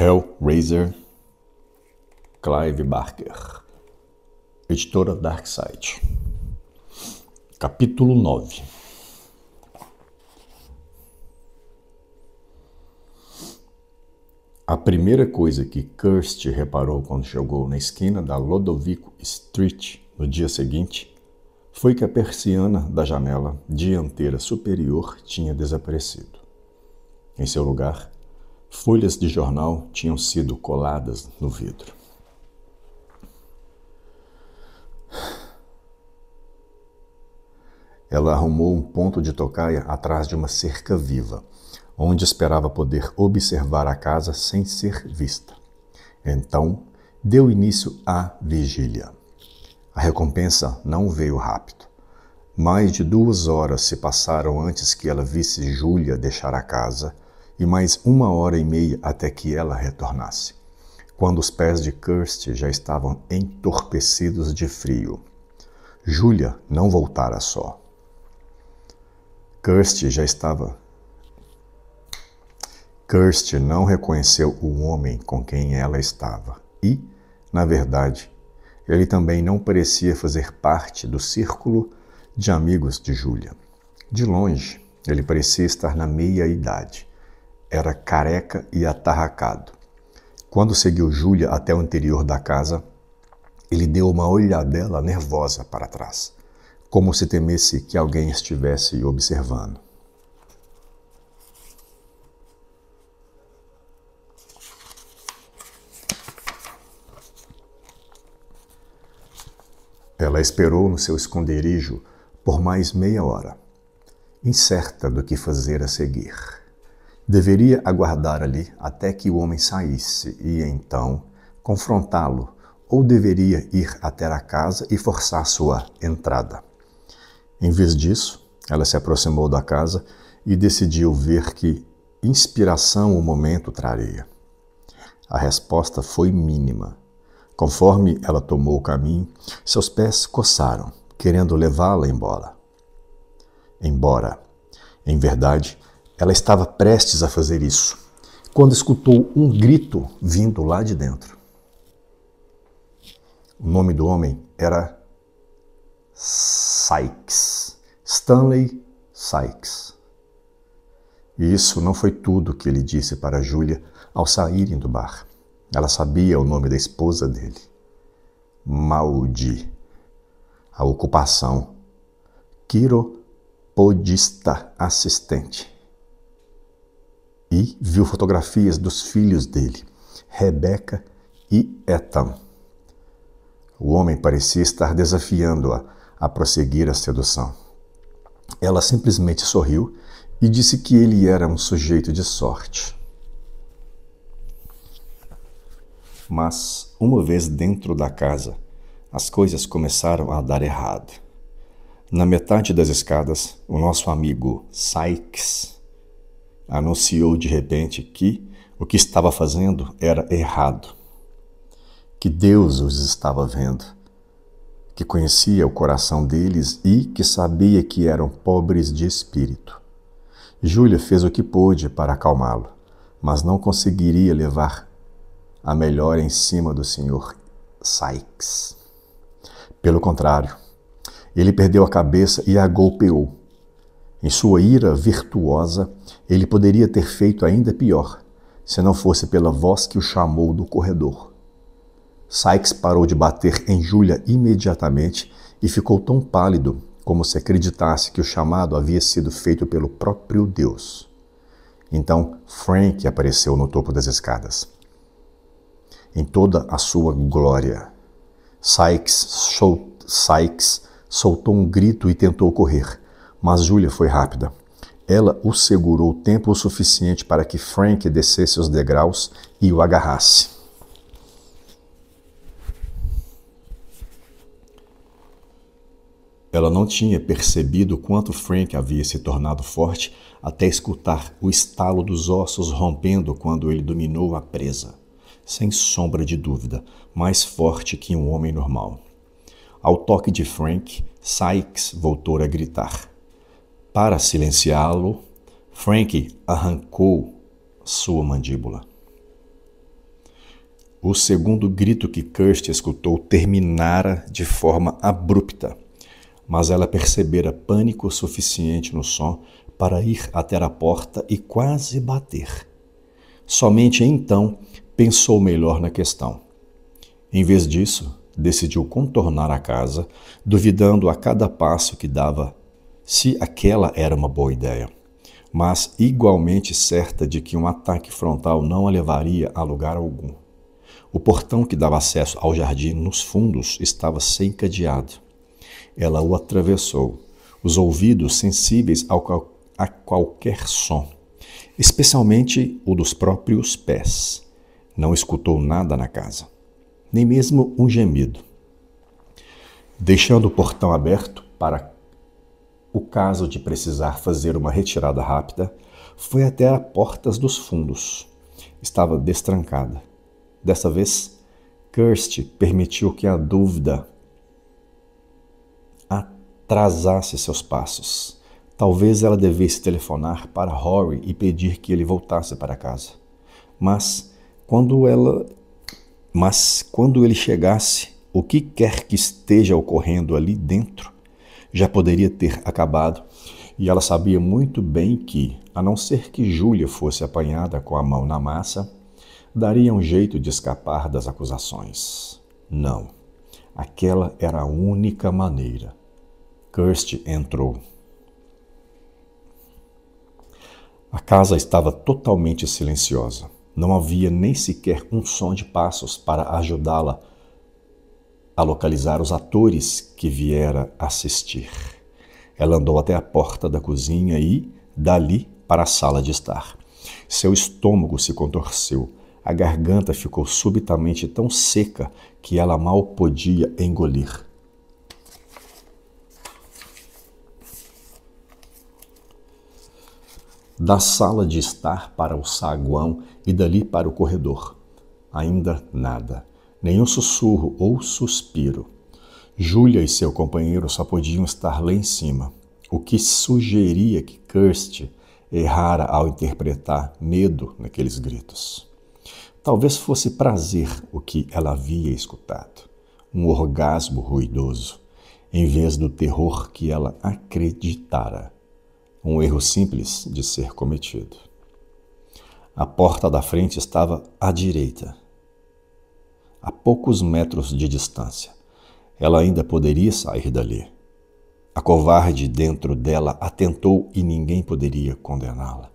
Hellraiser, Clive Barker, editora Darkside. Capítulo 9. A primeira coisa que Kirsty reparou quando chegou na esquina da Lodovico Street no dia seguinte foi que a persiana da janela dianteira superior tinha desaparecido. Em seu lugar, folhas de jornal tinham sido coladas no vidro. Ela arrumou um ponto de tocaia atrás de uma cerca viva, onde esperava poder observar a casa sem ser vista. Então, deu início à vigília. A recompensa não veio rápido. Mais de 2 horas se passaram antes que ela visse Júlia deixar a casa e mais 1h30 até que ela retornasse, quando os pés de Kirsty já estavam entorpecidos de frio. Júlia não voltara só. Kirsty não reconheceu o homem com quem ela estava e, na verdade, ele também não parecia fazer parte do círculo de amigos de Júlia. De longe, ele parecia estar na meia-idade. Era careca e atarracado. Quando seguiu Júlia até o interior da casa, ele deu uma olhadela nervosa para trás, como se temesse que alguém estivesse observando. Ela esperou no seu esconderijo por mais meia hora, incerta do que fazer a seguir. Deveria aguardar ali até que o homem saísse e, então, confrontá-lo, ou deveria ir até a casa e forçar sua entrada. Em vez disso, ela se aproximou da casa e decidiu ver que inspiração o momento traria. A resposta foi mínima. Conforme ela tomou o caminho, seus pés coçaram, querendo levá-la embora. Em verdade, ela estava prestes a fazer isso, quando escutou um grito vindo lá de dentro. O nome do homem era Sykes, Stanley Sykes. E isso não foi tudo que ele disse para Júlia ao saírem do bar. Ela sabia o nome da esposa dele, Maudie, a ocupação, quiropodista assistente. E viu fotografias dos filhos dele, Rebecca e Ethan. O homem parecia estar desafiando-a a prosseguir a sedução. Ela simplesmente sorriu e disse que ele era um sujeito de sorte. Mas, uma vez dentro da casa, as coisas começaram a dar errado. Na metade das escadas, o nosso amigo Sykes anunciou de repente que o que estava fazendo era errado, que Deus os estava vendo, que conhecia o coração deles e que sabia que eram pobres de espírito. Júlia fez o que pôde para acalmá-lo, mas não conseguiria levar a melhor em cima do Sr. Sykes. Pelo contrário, ele perdeu a cabeça e a golpeou. Em sua ira virtuosa, ele poderia ter feito ainda pior, se não fosse pela voz que o chamou do corredor. Sykes parou de bater em Júlia imediatamente e ficou tão pálido como se acreditasse que o chamado havia sido feito pelo próprio Deus. Então, Frank apareceu no topo das escadas. Em toda a sua glória, Sykes soltou um grito e tentou correr, mas Júlia foi rápida. Ela o segurou tempo suficiente para que Frank descesse os degraus e o agarrasse. Ela não tinha percebido quanto Frank havia se tornado forte até escutar o estalo dos ossos rompendo quando ele dominou a presa. Sem sombra de dúvida, mais forte que um homem normal. Ao toque de Frank, Sykes voltou a gritar. Para silenciá-lo, Frank arrancou sua mandíbula. O segundo grito que Kirsty escutou terminara de forma abrupta, mas ela percebera pânico suficiente no som para ir até a porta e quase bater. Somente então pensou melhor na questão. Em vez disso, decidiu contornar a casa, duvidando a cada passo que dava se aquela era uma boa ideia, mas igualmente certa de que um ataque frontal não a levaria a lugar algum. O portão que dava acesso ao jardim nos fundos estava sem cadeado. Ela o atravessou, os ouvidos sensíveis a qualquer som, especialmente o dos próprios pés. Não escutou nada na casa, nem mesmo um gemido. Deixando o portão aberto para o caso de precisar fazer uma retirada rápida, foi até a porta dos fundos. Estava destrancada. Dessa vez, Kirsty permitiu que a dúvida atrasasse seus passos. Talvez ela devesse telefonar para Rory e pedir que ele voltasse para casa. Mas quando ele chegasse, o que quer que esteja ocorrendo ali dentro já poderia ter acabado, e ela sabia muito bem que, a não ser que Julia fosse apanhada com a mão na massa, daria um jeito de escapar das acusações. Não, aquela era a única maneira. Kirsty entrou. A casa estava totalmente silenciosa. Não havia nem sequer um som de passos para ajudá-la a localizar os atores que viera assistir. Ela andou até a porta da cozinha e, dali, para a sala de estar. Seu estômago se contorceu. A garganta ficou subitamente tão seca que ela mal podia engolir. Da sala de estar para o saguão e dali para o corredor. Ainda nada. Nenhum sussurro ou suspiro. Julia e seu companheiro só podiam estar lá em cima, o que sugeria que Kirsty errara ao interpretar medo naqueles gritos. Talvez fosse prazer o que ela havia escutado, um orgasmo ruidoso, em vez do terror que ela acreditara, um erro simples de ser cometido. A porta da frente estava à direita, a poucos metros de distância. Ela ainda poderia sair dali. A covarde dentro dela a tentou e ninguém poderia condená-la.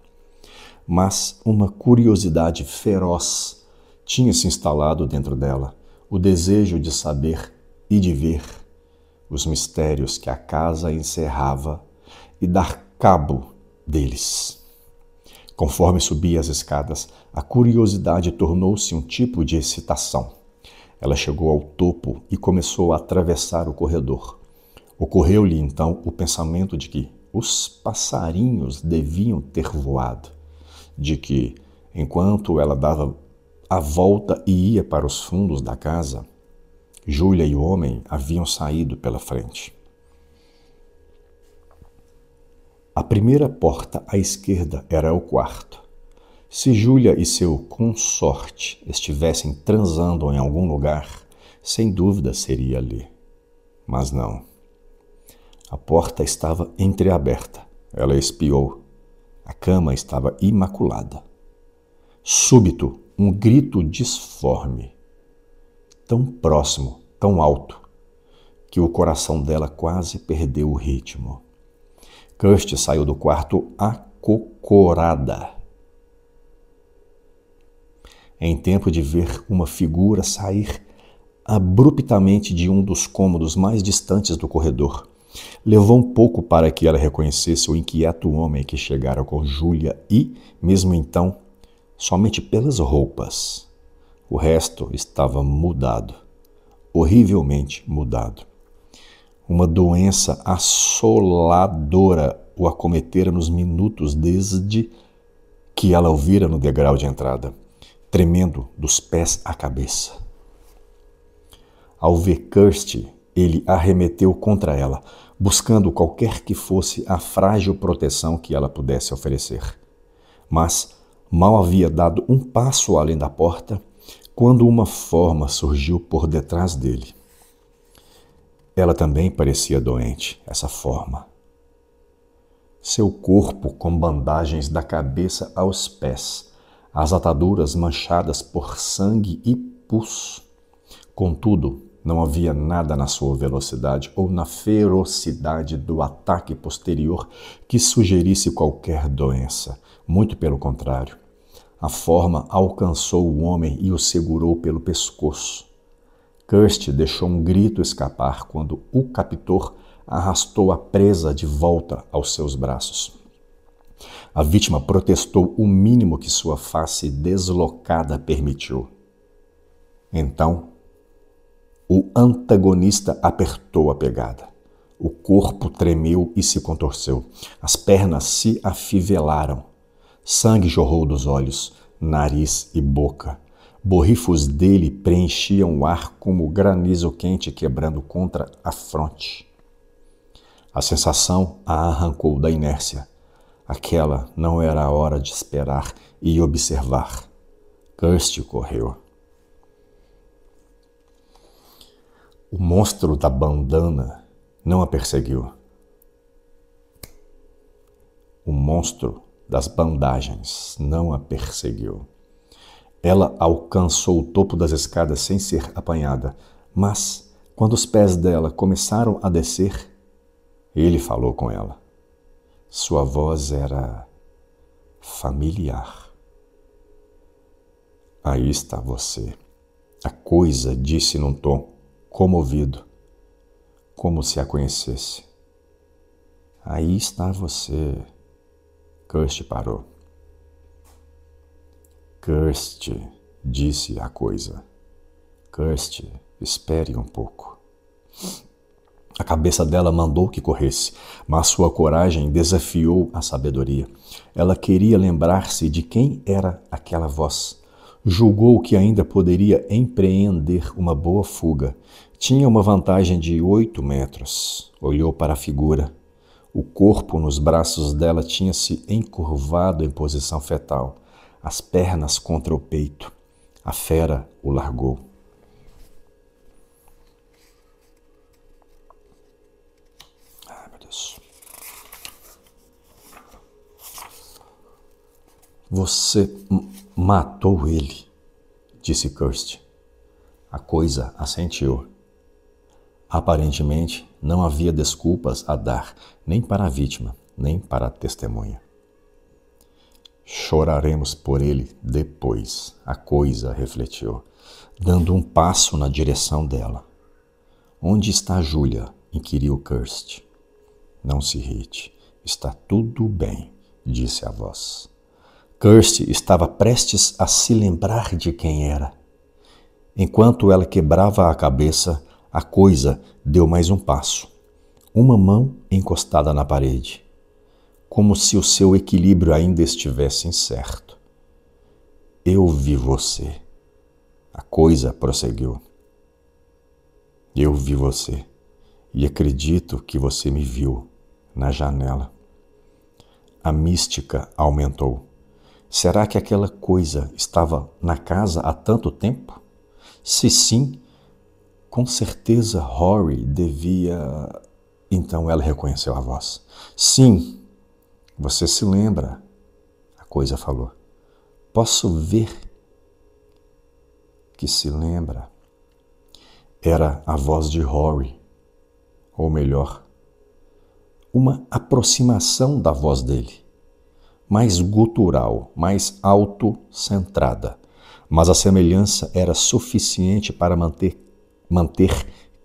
Mas uma curiosidade feroz tinha se instalado dentro dela, o desejo de saber e de ver os mistérios que a casa encerrava e dar cabo deles. Conforme subia as escadas, a curiosidade tornou-se um tipo de excitação. Ela chegou ao topo e começou a atravessar o corredor. Ocorreu-lhe então o pensamento de que os passarinhos deviam ter voado, de que, enquanto ela dava a volta e ia para os fundos da casa, Julia e o homem haviam saído pela frente. A primeira porta à esquerda era o quarto. Se Julia e seu consorte estivessem transando em algum lugar, sem dúvida seria ali. Mas não. A porta estava entreaberta. Ela espiou. A cama estava imaculada. Súbito, um grito disforme, tão próximo, tão alto, que o coração dela quase perdeu o ritmo. Kirsty saiu do quarto acocorada, em tempo de ver uma figura sair abruptamente de um dos cômodos mais distantes do corredor. Levou um pouco para que ela reconhecesse o inquieto homem que chegara com Julia e, mesmo então, somente pelas roupas. O resto estava mudado, horrivelmente mudado. Uma doença assoladora o acometera nos minutos desde que ela o vira no degrau de entrada, tremendo dos pés à cabeça. Ao ver Kirsty, ele arremeteu contra ela, buscando qualquer que fosse a frágil proteção que ela pudesse oferecer. Mas mal havia dado um passo além da porta, quando uma forma surgiu por detrás dele. Ela também parecia doente, essa forma. Seu corpo com bandagens da cabeça aos pés, as ataduras manchadas por sangue e pus. Contudo, não havia nada na sua velocidade ou na ferocidade do ataque posterior que sugerisse qualquer doença. Muito pelo contrário. A forma alcançou o homem e o segurou pelo pescoço. Kirsty deixou um grito escapar quando o captor arrastou a presa de volta aos seus braços. A vítima protestou o mínimo que sua face deslocada permitiu. Então, o antagonista apertou a pegada. O corpo tremeu e se contorceu. As pernas se afivelaram. Sangue jorrou dos olhos, nariz e boca. Borrifos dele preenchiam o ar como granizo quente quebrando contra a fronte. A sensação a arrancou da inércia. Aquela não era a hora de esperar e observar. Kirsty correu. O monstro da bandana não a perseguiu. O monstro das bandagens não a perseguiu. Ela alcançou o topo das escadas sem ser apanhada, mas, quando os pés dela começaram a descer, ele falou com ela. Sua voz era familiar. Aí está você. A coisa disse num tom comovido, como se a conhecesse. Aí está você. Kirsty parou. Kirsty, disse a coisa. Kirsty, espere um pouco. A cabeça dela mandou que corresse, mas sua coragem desafiou a sabedoria. Ela queria lembrar-se de quem era aquela voz. Julgou que ainda poderia empreender uma boa fuga. Tinha uma vantagem de 8 metros. Olhou para a figura. O corpo nos braços dela tinha se encurvado em posição fetal, as pernas contra o peito. A fera o largou. Ai, meu Deus. Você matou ele, disse Kirsty. A coisa assentiu. Aparentemente, não havia desculpas a dar, nem para a vítima, nem para a testemunha. Choraremos por ele depois, a coisa refletiu, dando um passo na direção dela. Onde está Júlia? Inquiriu Kirsty. Não se irrite, está tudo bem, disse a voz. Kirsty estava prestes a se lembrar de quem era. Enquanto ela quebrava a cabeça, a coisa deu mais um passo. Uma mão encostada na parede, como se o seu equilíbrio ainda estivesse incerto. Eu vi você. A coisa prosseguiu. Eu vi você e acredito que você me viu na janela. A mística aumentou. Será que aquela coisa estava na casa há tanto tempo? Se sim, com certeza Rory devia... Então ela reconheceu a voz. Sim, você se lembra, a coisa falou. Posso ver que se lembra. Era a voz de Rory, ou melhor, uma aproximação da voz dele, mais gutural, mais autocentrada, mas a semelhança era suficiente para manter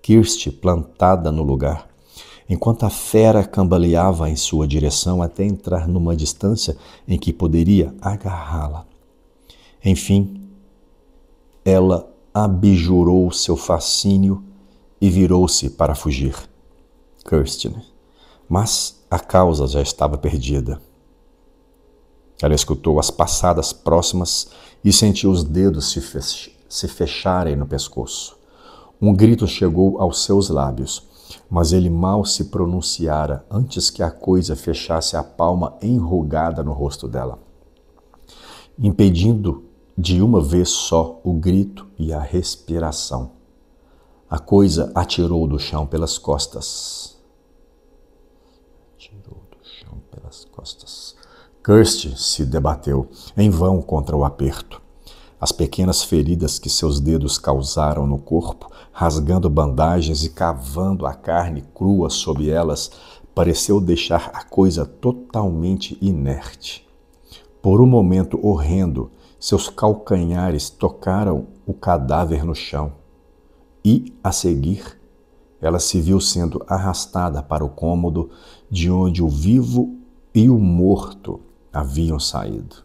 Kirsty plantada no lugar, enquanto a fera cambaleava em sua direção até entrar numa distância em que poderia agarrá-la. Enfim, ela abjurou seu fascínio e virou-se para fugir. Kirsty, mas a causa já estava perdida. Ela escutou as passadas próximas e sentiu os dedos se fecharem no pescoço. Um grito chegou aos seus lábios, mas ele mal se pronunciara antes que a coisa fechasse a palma enrugada no rosto dela, impedindo de uma vez só o grito e a respiração. A coisa atirou do chão pelas costas. Kirsty se debateu, em vão contra o aperto. As pequenas feridas que seus dedos causaram no corpo, rasgando bandagens e cavando a carne crua sob elas, pareceu deixar a coisa totalmente inerte. Por um momento horrendo, seus calcanhares tocaram o cadáver no chão. E, a seguir, ela se viu sendo arrastada para o cômodo de onde o vivo e o morto haviam saído.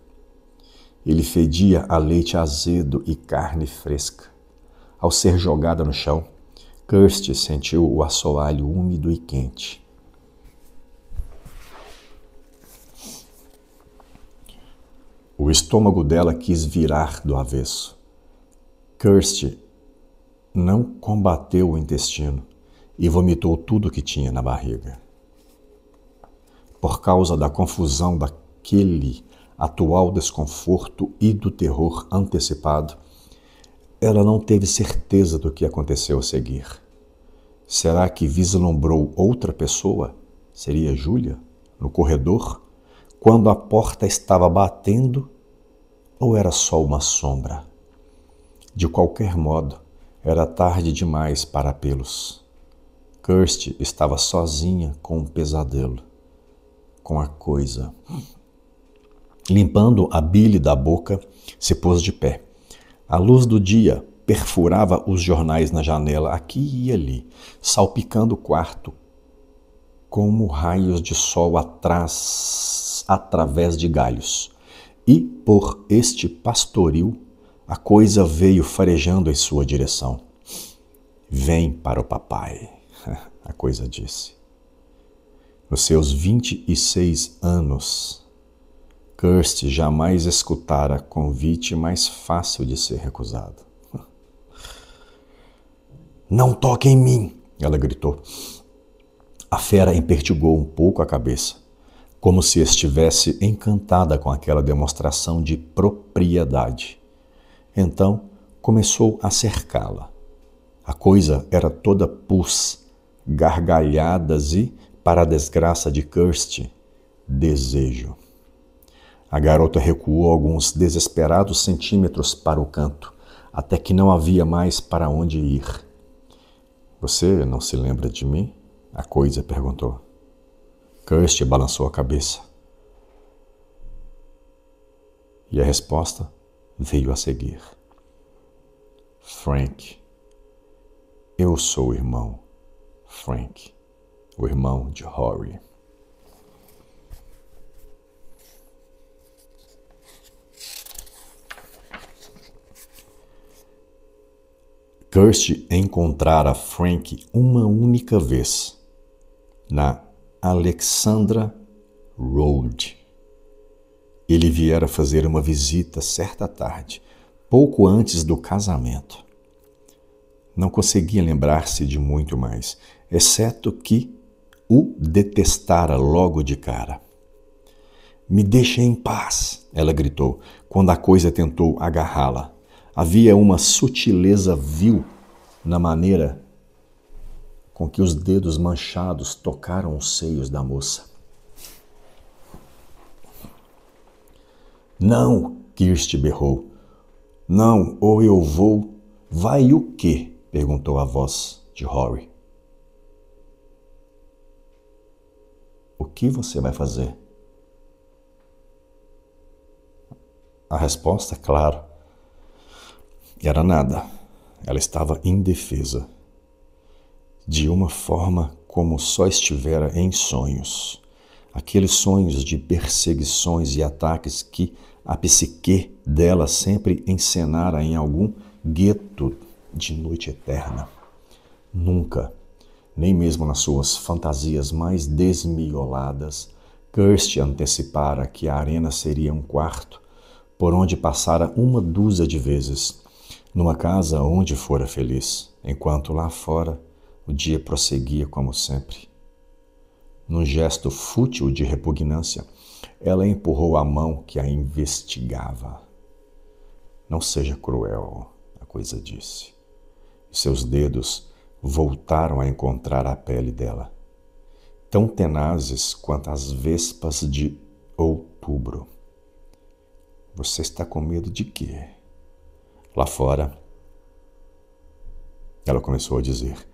Ele fedia a leite azedo e carne fresca. Ao ser jogada no chão, Kirsty sentiu o assoalho úmido e quente. O estômago dela quis virar do avesso. Kirsty não combateu o intestino e vomitou tudo o que tinha na barriga. Por causa da confusão daquele atual desconforto e do terror antecipado, ela não teve certeza do que aconteceu a seguir. Será que vislumbrou outra pessoa? Seria Júlia? No corredor? Quando a porta estava batendo? Ou era só uma sombra? De qualquer modo, era tarde demais para apelos. Kirsty estava sozinha com um pesadelo, com a coisa. Limpando a bile da boca, se pôs de pé. A luz do dia perfurava os jornais na janela aqui e ali, salpicando o quarto como raios de sol através de galhos. E, por este pastoril, a coisa veio farejando em sua direção. Vem para o papai, a coisa disse. Nos seus 26 anos, Kirsty jamais escutara convite mais fácil de ser recusado. Não toque em mim, ela gritou. A fera empertigou um pouco a cabeça, como se estivesse encantada com aquela demonstração de propriedade. Então começou a cercá-la. A coisa era toda pus, gargalhadas e, para a desgraça de Kirsty, desejo. A garota recuou alguns desesperados centímetros para o canto, até que não havia mais para onde ir. Você não se lembra de mim? A coisa perguntou. Kirsty balançou a cabeça. E a resposta veio a seguir. Frank. Eu sou o irmão Frank, o irmão de Rory. Kirsty encontrara Frank uma única vez, na Alexandra Road. Ele viera fazer uma visita certa tarde, pouco antes do casamento. Não conseguia lembrar-se de muito mais, exceto que o detestara logo de cara. Me deixe em paz, ela gritou, quando a coisa tentou agarrá-la. Havia uma sutileza vil na maneira com que os dedos manchados tocaram os seios da moça. Não, Kirsty berrou. Não, ou eu vou... Vai o quê? Perguntou a voz de Rory. O que você vai fazer? A resposta, claro, era nada. Ela estava indefesa, de uma forma como só estivera em sonhos. Aqueles sonhos de perseguições e ataques que a psique dela sempre encenara em algum gueto de noite eterna. Nunca, nem mesmo nas suas fantasias mais desmioladas, Kirsty antecipara que a arena seria um quarto por onde passara uma dúzia de vezes, numa casa onde fora feliz, enquanto lá fora o dia prosseguia como sempre. Num gesto fútil de repugnância, ela empurrou a mão que a investigava. Não seja cruel, a coisa disse. E seus dedos voltaram a encontrar a pele dela, tão tenazes quanto as vespas de outubro. Você está com medo de quê? Lá fora, ela começou a dizer,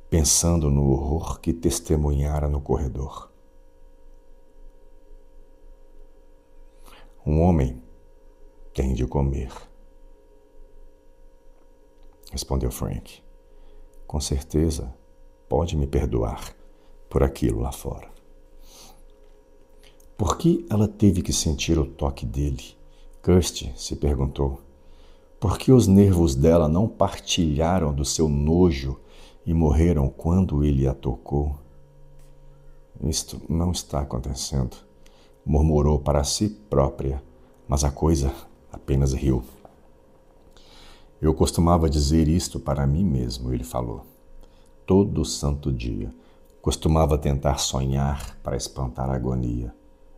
pensando no horror que testemunhara no corredor. Um homem tem de comer, respondeu Frank. Com certeza, pode me perdoar por aquilo lá fora. Por que ela teve que sentir o toque dele? Kirsty se perguntou. Por que os nervos dela não partilharam do seu nojo e morreram quando ele a tocou? Isto não está acontecendo, murmurou para si própria, mas a coisa apenas riu. Eu costumava dizer isto para mim mesmo, ele falou. Todo santo dia. Costumava tentar sonhar para espantar a agonia,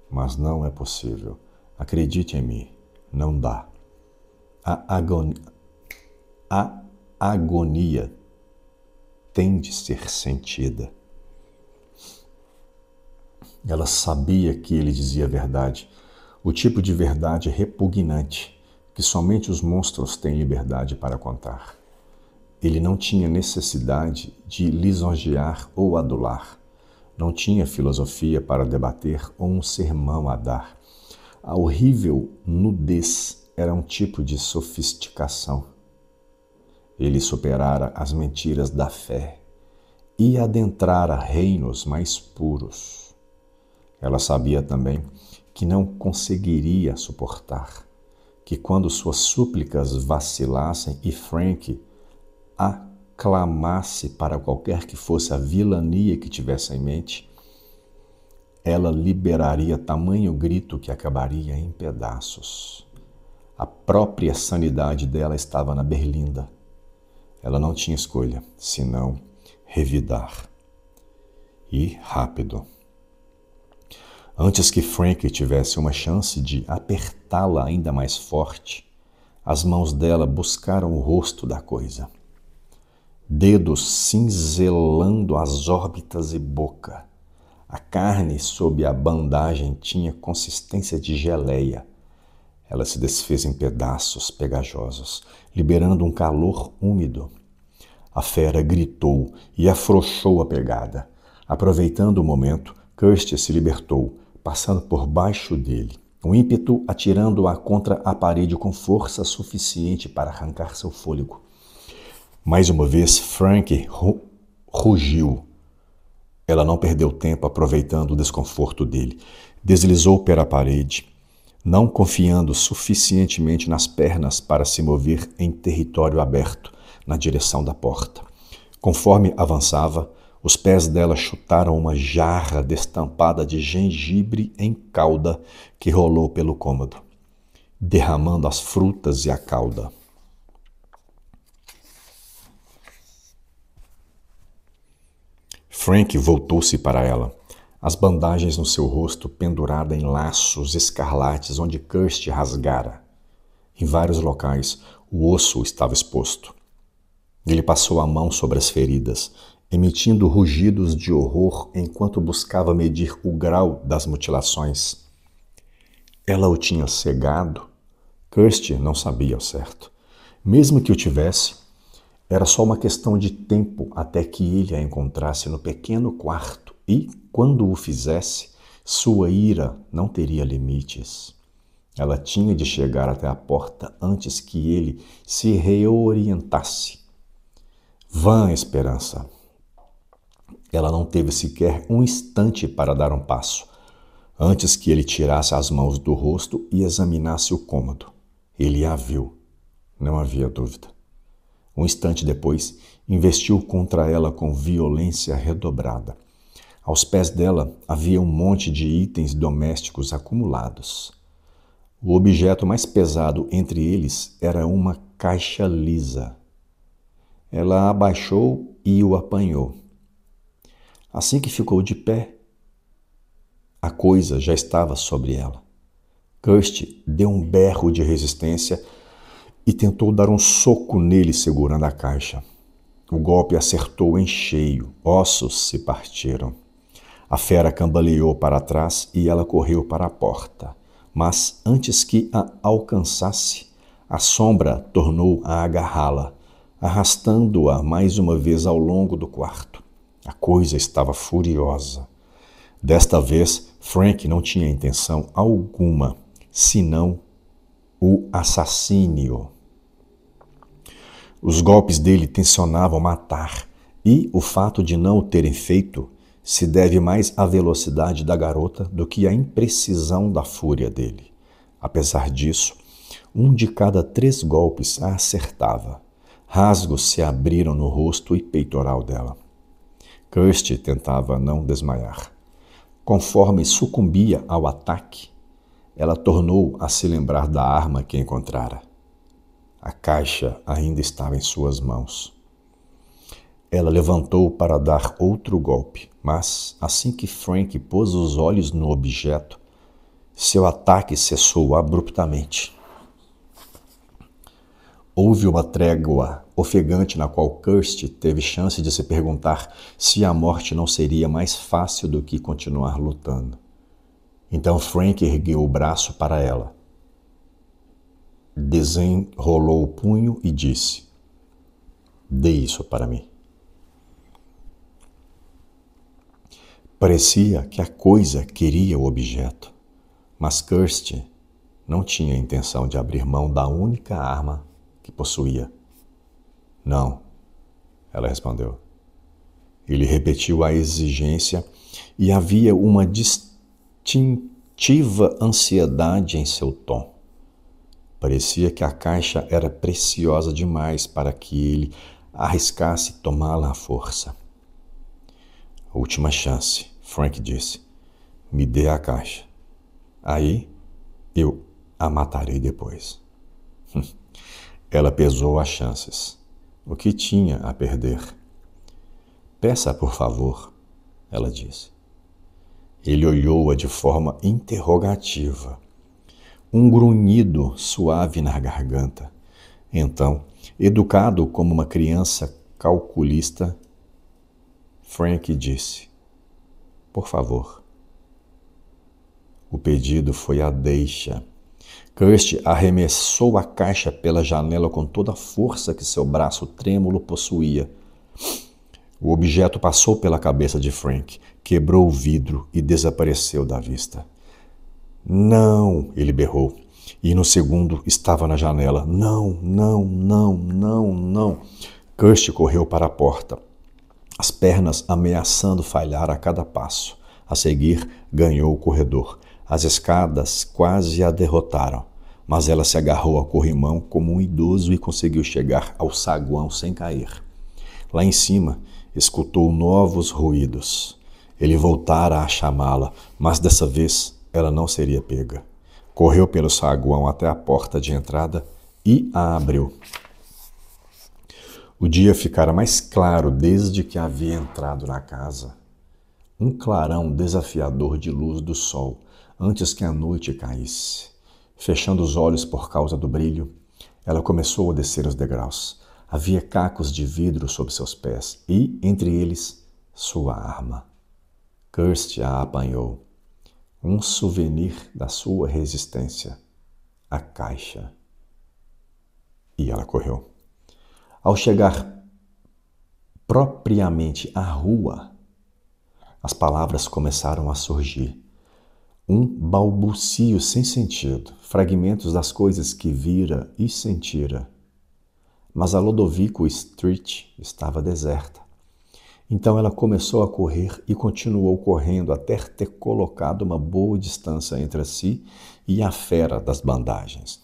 mas não é possível. Acredite em mim, não dá. A agonia tem de ser sentida. Ela sabia que ele dizia a verdade, o tipo de verdade repugnante que somente os monstros têm liberdade para contar. Ele não tinha necessidade de lisonjear ou adular. Não tinha filosofia para debater ou um sermão a dar. A horrível nudez era um tipo de sofisticação. Ele superara as mentiras da fé e adentrara reinos mais puros. Ela sabia também que não conseguiria suportar, que quando suas súplicas vacilassem e Frank aclamasse para qualquer que fosse a vilania que tivesse em mente, ela liberaria tamanho grito que acabaria em pedaços. A própria sanidade dela estava na berlinda. Ela não tinha escolha, senão revidar. E rápido. Antes que Frank tivesse uma chance de apertá-la ainda mais forte, as mãos dela buscaram o rosto da coisa. Dedos cinzelando as órbitas e boca. A carne sob a bandagem tinha consistência de geleia. Ela se desfez em pedaços pegajosos, liberando um calor úmido. A fera gritou e afrouxou a pegada. Aproveitando o momento, Kirsty se libertou, passando por baixo dele, um ímpeto atirando-a contra a parede com força suficiente para arrancar seu fôlego. Mais uma vez, Frank rugiu. Ela não perdeu tempo aproveitando o desconforto dele. Deslizou pela parede, não confiando suficientemente nas pernas para se mover em território aberto, na direção da porta. Conforme avançava, os pés dela chutaram uma jarra destampada de gengibre em calda que rolou pelo cômodo, derramando as frutas e a calda. Frank voltou-se para ela, as bandagens no seu rosto pendurada em laços escarlates onde Kirsty rasgara. Em vários locais, o osso estava exposto. Ele passou a mão sobre as feridas, emitindo rugidos de horror enquanto buscava medir o grau das mutilações. Ela o tinha cegado? Kirsty não sabia ao certo. Mesmo que o tivesse, era só uma questão de tempo até que ele a encontrasse no pequeno quarto e, quando o fizesse, sua ira não teria limites. Ela tinha de chegar até a porta antes que ele se reorientasse. Vã esperança! Ela não teve sequer um instante para dar um passo, antes que ele tirasse as mãos do rosto e examinasse o cômodo. Ele a viu, não havia dúvida. Um instante depois, investiu contra ela com violência redobrada. Aos pés dela havia um monte de itens domésticos acumulados. O objeto mais pesado entre eles era uma caixa lisa. Ela abaixou e o apanhou. Assim que ficou de pé, a coisa já estava sobre ela. Kirsty deu um berro de resistência e tentou dar um soco nele segurando a caixa. O golpe acertou em cheio, ossos se partiram. A fera cambaleou para trás e ela correu para a porta. Mas antes que a alcançasse, a sombra tornou a agarrá-la, arrastando-a mais uma vez ao longo do quarto. A coisa estava furiosa. Desta vez, Frank não tinha intenção alguma, senão o assassínio. Os golpes dele tensionavam matar, e o fato de não o terem feito se deve mais à velocidade da garota do que à imprecisão da fúria dele. Apesar disso, um de cada 3 golpes a acertava. Rasgos se abriram no rosto e peitoral dela. Kirsty tentava não desmaiar. Conforme sucumbia ao ataque, ela tornou a se lembrar da arma que encontrara. A caixa ainda estava em suas mãos. Ela levantou para dar outro golpe, mas assim que Frank pôs os olhos no objeto, seu ataque cessou abruptamente. Houve uma trégua ofegante na qual Kirsty teve chance de se perguntar se a morte não seria mais fácil do que continuar lutando. Então Frank ergueu o braço para ela, desenrolou o punho e disse: "Dê isso para mim." Parecia que a coisa queria o objeto, mas Kirsty não tinha intenção de abrir mão da única arma que possuía. "Não," ela respondeu. Ele repetiu a exigência e havia uma distintiva ansiedade em seu tom. Parecia que a caixa era preciosa demais para que ele arriscasse tomá-la à força. "Última chance," Frank disse. "Me dê a caixa. Aí eu a matarei depois." Ela pesou as chances. O que tinha a perder? "Peça, por favor," ela disse. Ele olhou-a de forma interrogativa. Um grunhido suave na garganta. Então, educado como uma criança calculista, Frank disse: "Por favor." O pedido foi a deixa. Kirsty arremessou a caixa pela janela com toda a força que seu braço trêmulo possuía. O objeto passou pela cabeça de Frank, quebrou o vidro e desapareceu da vista. "Não!" ele berrou. E no segundo estava na janela. "Não, não, não, não, não!" Kirsty correu para a porta, as pernas ameaçando falhar a cada passo. A seguir, ganhou o corredor. As escadas quase a derrotaram, mas ela se agarrou ao corrimão como um idoso e conseguiu chegar ao saguão sem cair. Lá em cima, escutou novos ruídos. Ele voltara a chamá-la, mas dessa vez ela não seria pega. Correu pelo saguão até a porta de entrada e a abriu. O dia ficara mais claro desde que havia entrado na casa. Um clarão desafiador de luz do sol, antes que a noite caísse. Fechando os olhos por causa do brilho, ela começou a descer os degraus. Havia cacos de vidro sob seus pés e, entre eles, sua arma. Kirsty a apanhou. Um souvenir da sua resistência. A caixa. E ela correu. Ao chegar propriamente à rua, as palavras começaram a surgir. Um balbucio sem sentido, fragmentos das coisas que vira e sentira. Mas a Lodovico Street estava deserta. Então ela começou a correr e continuou correndo até ter colocado uma boa distância entre si e a fera das bandagens.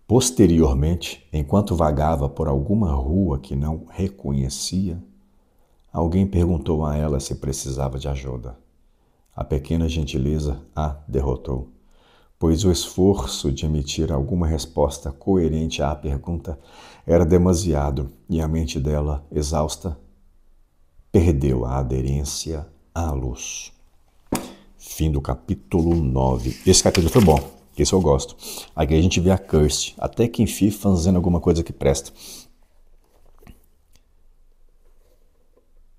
Posteriormente, enquanto vagava por alguma rua que não reconhecia, alguém perguntou a ela se precisava de ajuda. A pequena gentileza a derrotou, pois o esforço de emitir alguma resposta coerente à pergunta era demasiado e a mente dela, exausta, perdeu a aderência à luz. Fim do capítulo 9. Esse capítulo foi bom. Esse eu gosto. Aqui a gente vê a Kirsty, até que enfim fazendo alguma coisa que presta.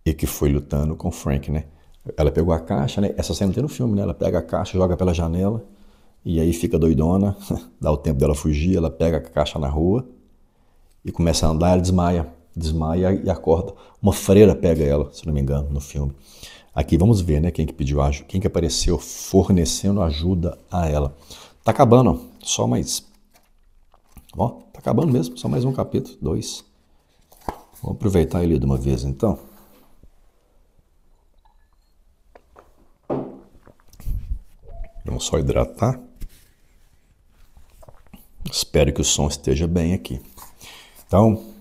E que foi lutando com o Frank, né? Ela pegou a caixa, né? Essa cena tem no filme, né? Ela pega a caixa, joga pela janela e aí fica doidona, dá o tempo dela fugir, ela pega a caixa na rua e começa a andar, ela desmaia. Desmaia e acorda. Uma freira pega ela, se não me engano, no filme. Aqui vamos ver, né? Quem que pediu ajuda, quem que apareceu fornecendo ajuda a ela. Tá acabando, ó. Só mais. Ó, tá acabando mesmo, só mais um capítulo, 2. Vamos aproveitar ele de uma vez então. Vamos só hidratar. Espero que o som esteja bem aqui. Então,